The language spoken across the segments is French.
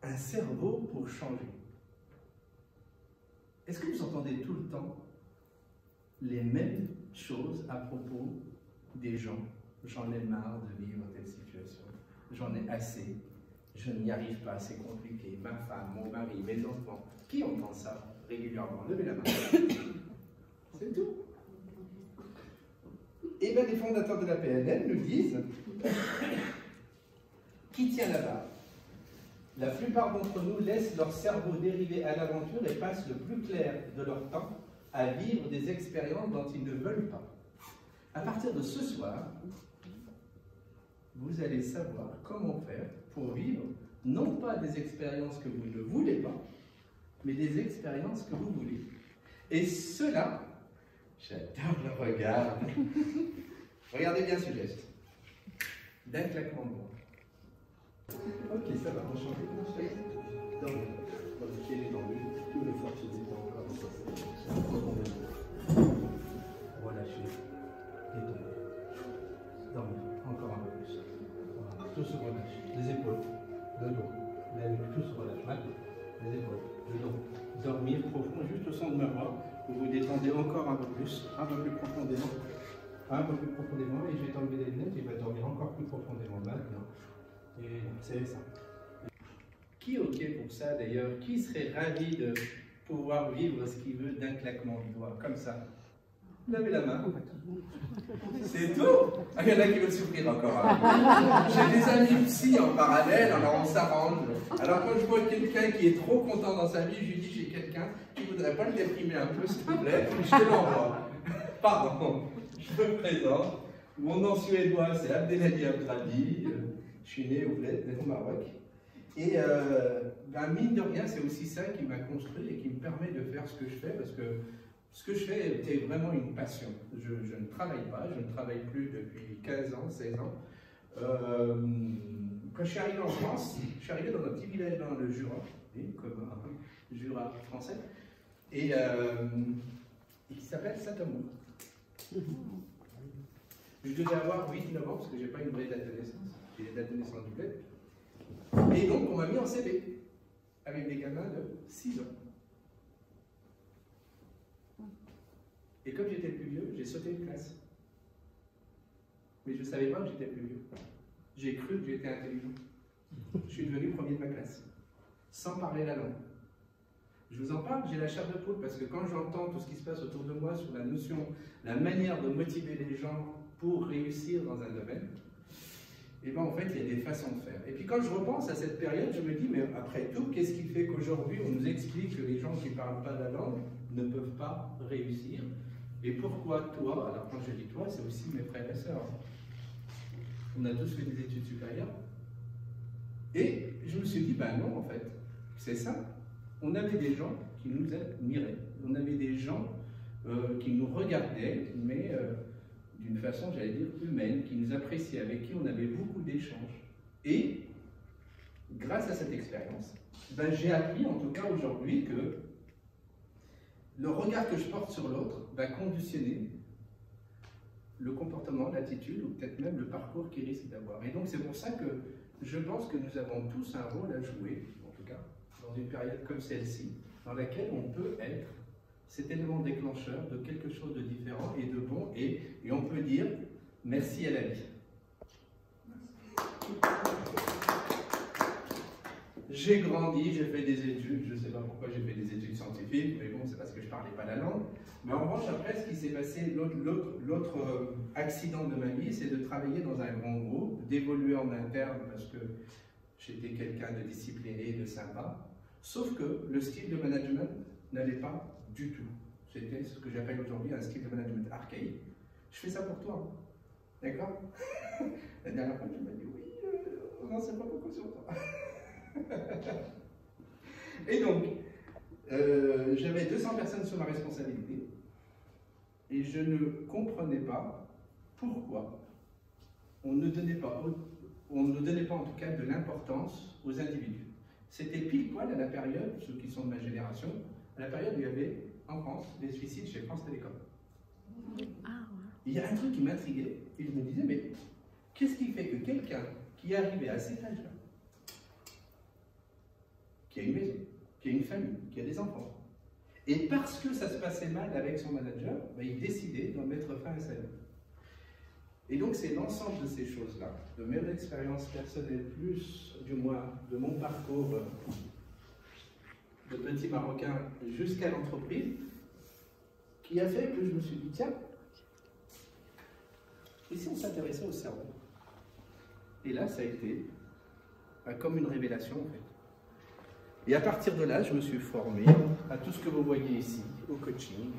un cerveau pour changer. Est-ce que vous entendez tout le temps les mêmes choses à propos des gens? J'en ai marre de vivre telle situation, j'en ai assez, je n'y arrive pas, c'est compliqué, ma femme, mon mari, mes enfants. Qui entend ça régulièrement? Levez la main. C'est tout. Et bien les fondateurs de la PNL nous disent qui tient la barre? La plupart d'entre nous laissent leur cerveau dériver à l'aventure et passent le plus clair de leur temps à vivre des expériences dont ils ne veulent pas. À partir de ce soir, vous allez savoir comment faire pour vivre non pas des expériences que vous ne voulez pas, mais des expériences que vous voulez. Et cela, j'adore le regard. Regardez bien ce geste. D'un claquement de doigts. Ok, ça va, on change. Dormez. Dans le pied détendu, tout le corps se détend encore. Relâchez. Détendez. Dormir. Encore un peu plus. Voilà. Tout se relâche. Les épaules, le dos, la nuque, tout se relâche. Maintenant, les épaules, le dos. Dormir profond, juste au son de ma voix. Vous vous détendez encore un peu plus profondément. Un peu plus profondément, et je vais t'enlever les lunettes et il va dormir encore plus profondément maintenant. Et c'est ça. Qui est OK pour ça d'ailleurs? Qui serait ravi de pouvoir vivre ce qu'il veut d'un claquement de doigts, comme ça? Levez la main. C'est tout. Ah, il y en a qui veulent souffrir encore. Hein. J'ai des amis psy en parallèle, alors on s'arrange. Alors quand je vois quelqu'un qui est trop content dans sa vie, je lui dis j'ai quelqu'un qui ne voudrait pas le déprimer un peu, s'il te plaît, je te l'envoie. Pardon, je me présente. Mon nom suédois, c'est Abdelhadi Abdradi. Je suis né au Maroc. Et ben, mine de rien, c'est aussi ça qui m'a construit et qui me permet de faire ce que je fais, parce que ce que je fais était vraiment une passion. Je ne travaille pas, je ne travaille plus depuis 15 ans, 16 ans. Quand je suis arrivé en France, je suis arrivé dans un petit village dans le Jura, comme un Jura français, et il s'appelle Saint-Amour. Je devais avoir 8-9 ans, parce que je n'ai pas une vraie date de naissance. J'ai les dates de naissance du bled. Et donc, on m'a mis en CP, avec des gamins de 6 ans. Et comme j'étais le plus vieux, j'ai sauté une classe. Mais je ne savais pas que j'étais le plus vieux. J'ai cru que j'étais intelligent. Je suis devenu premier de ma classe, sans parler la langue. Je vous en parle, j'ai la chair de poule, parce que quand j'entends tout ce qui se passe autour de moi sur la notion, la manière de motiver les gens pour réussir dans un domaine, et bien en fait, il y a des façons de faire. Et puis quand je repense à cette période, je me dis, mais après tout, qu'est-ce qui fait qu'aujourd'hui, on nous explique que les gens qui ne parlent pas la langue ne peuvent pas réussir? Et pourquoi toi? Alors quand je dis toi, c'est aussi mes frères et sœurs. On a tous fait des études supérieures. Et je me suis dit, ben non, en fait, c'est ça. On avait des gens qui nous admiraient. On avait des gens qui nous regardaient, mais d'une façon, j'allais dire, humaine, qui nous appréciaient, avec qui on avait beaucoup d'échanges. Et, grâce à cette expérience, ben, j'ai appris, en tout cas aujourd'hui, que le regard que je porte sur l'autre va conditionner le comportement, l'attitude, ou peut-être même le parcours qu'il risque d'avoir. Et donc c'est pour ça que je pense que nous avons tous un rôle à jouer, en tout cas, dans une période comme celle-ci, dans laquelle on peut être cet élément déclencheur de quelque chose de différent et de bon, et on peut dire merci à la vie. J'ai grandi, j'ai fait des études, je ne sais pas pourquoi j'ai fait des études scientifiques, mais bon, c'est parce que je ne parlais pas la langue. Mais en revanche, après, ce qui s'est passé, l'autre accident de ma vie, c'est de travailler dans un grand groupe, d'évoluer en interne, parce que j'étais quelqu'un de discipliné, de sympa, sauf que le style de management n'allait pas du tout. C'était ce que j'appelle aujourd'hui un style de management archaïque. Je fais ça pour toi, d'accord? La dernière fois, tu m'as dit, oui, on n'en sait pas beaucoup sur toi. Et donc, j'avais 200 personnes sous ma responsabilité et je ne comprenais pas pourquoi on ne donnait pas en tout cas de l'importance aux individus. C'était pile poil à la période, ceux qui sont de ma génération, à la période où il y avait en France des suicides chez France Télécom. Il y a un truc qui m'intriguait et je me disais, mais qu'est-ce qui fait que quelqu'un qui est arrivé à cet âge-là, qui a une maison, qui a une famille, qui a des enfants. Et parce que ça se passait mal avec son manager, il décidait d'en mettre fin à sa vie. Et donc c'est l'ensemble de ces choses-là, de mes expériences personnelles, plus du moins de mon parcours de petit Marocain jusqu'à l'entreprise, qui a fait que je me suis dit, tiens, et si on s'intéressait au cerveau? Et là, ça a été comme une révélation, en fait. Et à partir de là, je me suis formé à tout ce que vous voyez ici, au coaching,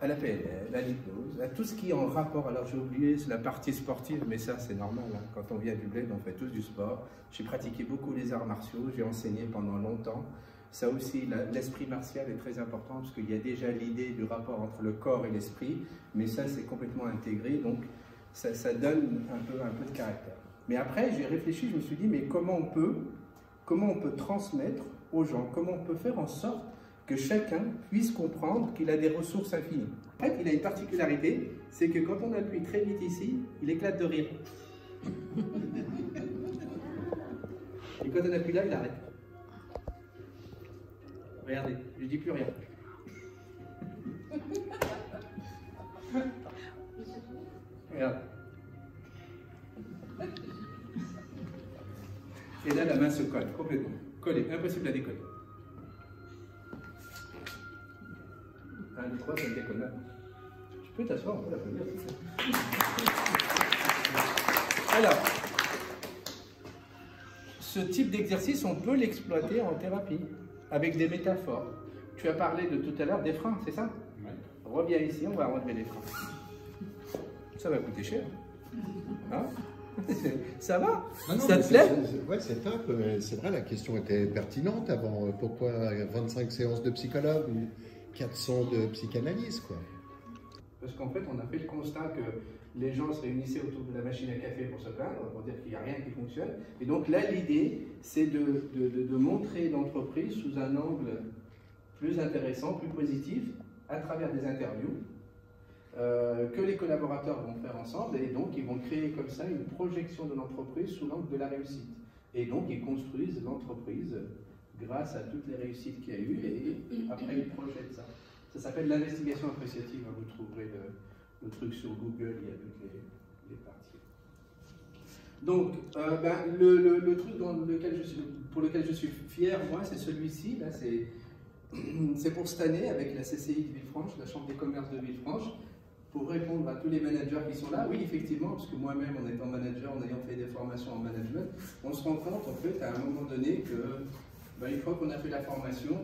à la PNL, à l'hypnose, à tout ce qui est en rapport. Alors j'ai oublié la partie sportive, mais ça c'est normal, hein. Quand on vient du bled, on fait tous du sport. J'ai pratiqué beaucoup les arts martiaux, j'ai enseigné pendant longtemps. Ça aussi, l'esprit martial est très important, parce qu'il y a déjà l'idée du rapport entre le corps et l'esprit, mais ça c'est complètement intégré, donc ça donne un peu de caractère. Mais après, j'ai réfléchi, je me suis dit, mais comment on peut transmettre aux gens, comment on peut faire en sorte que chacun puisse comprendre qu'il a des ressources infinies. En fait, il a une particularité, c'est que quand on appuie très vite ici, il éclate de rire. Et quand on appuie là, il arrête. Regardez, je ne dis plus rien. Regarde. Et là, la main se colle complètement. Collée, impossible à décoller. 1, 2, 3, ça me décolle là. Tu peux t'asseoir, on peut l'applaudir. Alors, ce type d'exercice, on peut l'exploiter en thérapie, avec des métaphores. Tu as parlé de tout à l'heure des freins, c'est ça? Oui. Reviens ici, on va enlever les freins. Ça va coûter cher. Hein? Ça va? Non, ça te plaît? Ouais, c'est top. C'est vrai, la question était pertinente avant. Pourquoi 25 séances de psychologue ou 400 de psychanalyse, quoi? Parce qu'en fait, on a fait le constat que les gens se réunissaient autour de la machine à café pour se plaindre, pour dire qu'il n'y a rien qui fonctionne. Et donc là, l'idée, c'est de montrer l'entreprise sous un angle plus intéressant, plus positif, à travers des interviews, que les collaborateurs vont faire ensemble, et donc ils vont créer comme ça une projection de l'entreprise sous l'angle de la réussite. Et donc ils construisent l'entreprise grâce à toutes les réussites qu'il y a eu, et après ils projettent ça. Ça s'appelle l'investigation appréciative, vous trouverez le truc sur Google, il y a toutes les parties. Donc, le truc pour lequel je suis fier, moi, c'est celui-ci, là, c'est pour cette année, avec la CCI de Villefranche, la Chambre des commerces de Villefranche, pour répondre à tous les managers qui sont là. Oui, effectivement, parce que moi-même, en étant manager, en ayant fait des formations en management, on se rend compte, en fait, à un moment donné, que une fois qu'on a fait la formation,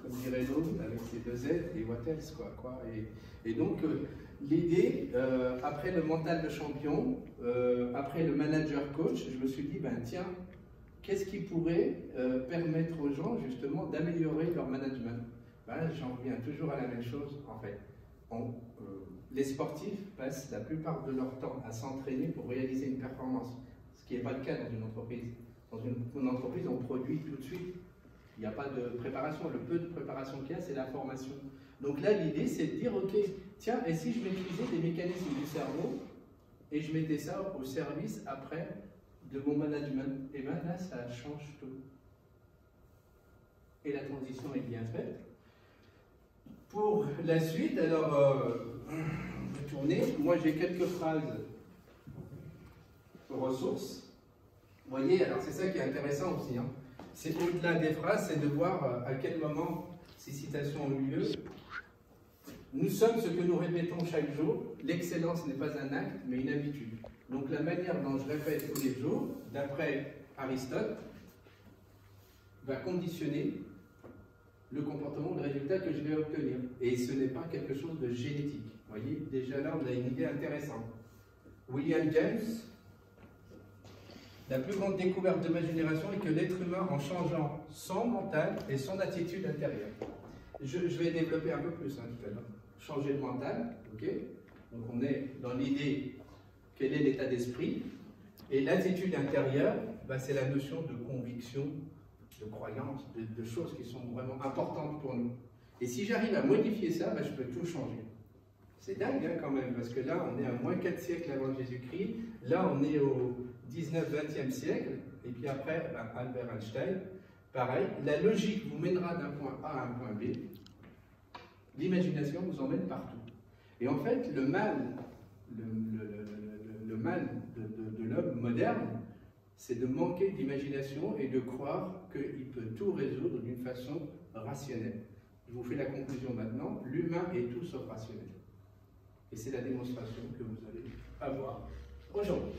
comme dirait l'autre, avec ses 2 Z, et what else, quoi. Et donc, l'idée, après le mental de champion, après le manager coach, je me suis dit, tiens, qu'est-ce qui pourrait permettre aux gens, justement, d'améliorer leur management? J'en reviens toujours à la même chose, en fait. Les sportifs passent la plupart de leur temps à s'entraîner pour réaliser une performance, ce qui n'est pas le cas dans une entreprise. Dans une entreprise, on produit tout de suite. Il n'y a pas de préparation. Le peu de préparation qu'il y a, c'est la formation. Donc là, l'idée, c'est de dire, ok, tiens, et si je maîtrisais des mécanismes du cerveau et je mettais ça au service, après, de mon management? Et bien là, ça change tout. Et la transition est bien faite. Pour la suite, alors, je vais tourner. Moi, j'ai quelques phrases ressources. Vous voyez, alors c'est ça qui est intéressant aussi. Hein. C'est au-delà des phrases, c'est de voir à quel moment ces citations ont eu lieu. Nous sommes ce que nous répétons chaque jour. L'excellence n'est pas un acte, mais une habitude. Donc la manière dont je répète tous les jours, d'après Aristote, va conditionner le comportement, le résultat que je vais obtenir. Et ce n'est pas quelque chose de génétique. Vous voyez, déjà là, on a une idée intéressante. William James, la plus grande découverte de ma génération est que l'être humain, en changeant son mental et son attitude intérieure. Je vais développer un peu plus tout à l'heure. Changer le mental, ok? Donc on est dans l'idée, quel est l'état d'esprit? Et l'attitude intérieure, c'est la notion de conviction, de croyance, de choses qui sont vraiment importantes pour nous. Et si j'arrive à modifier ça, je peux tout changer. C'est dingue hein, quand même, parce que là, on est à moins 4 siècles avant Jésus-Christ, là, on est au 19-20e siècle, et puis après, Albert Einstein, Pareil, la logique vous mènera d'un point A à un point B. L'imagination vous emmène partout. Et en fait, le mal de l'homme moderne, c'est de manquer d'imagination et de croire qu'il peut tout résoudre d'une façon rationnelle. Je vous fais la conclusion maintenant, l'humain est tout sauf rationnel. Et c'est la démonstration que vous allez avoir aujourd'hui.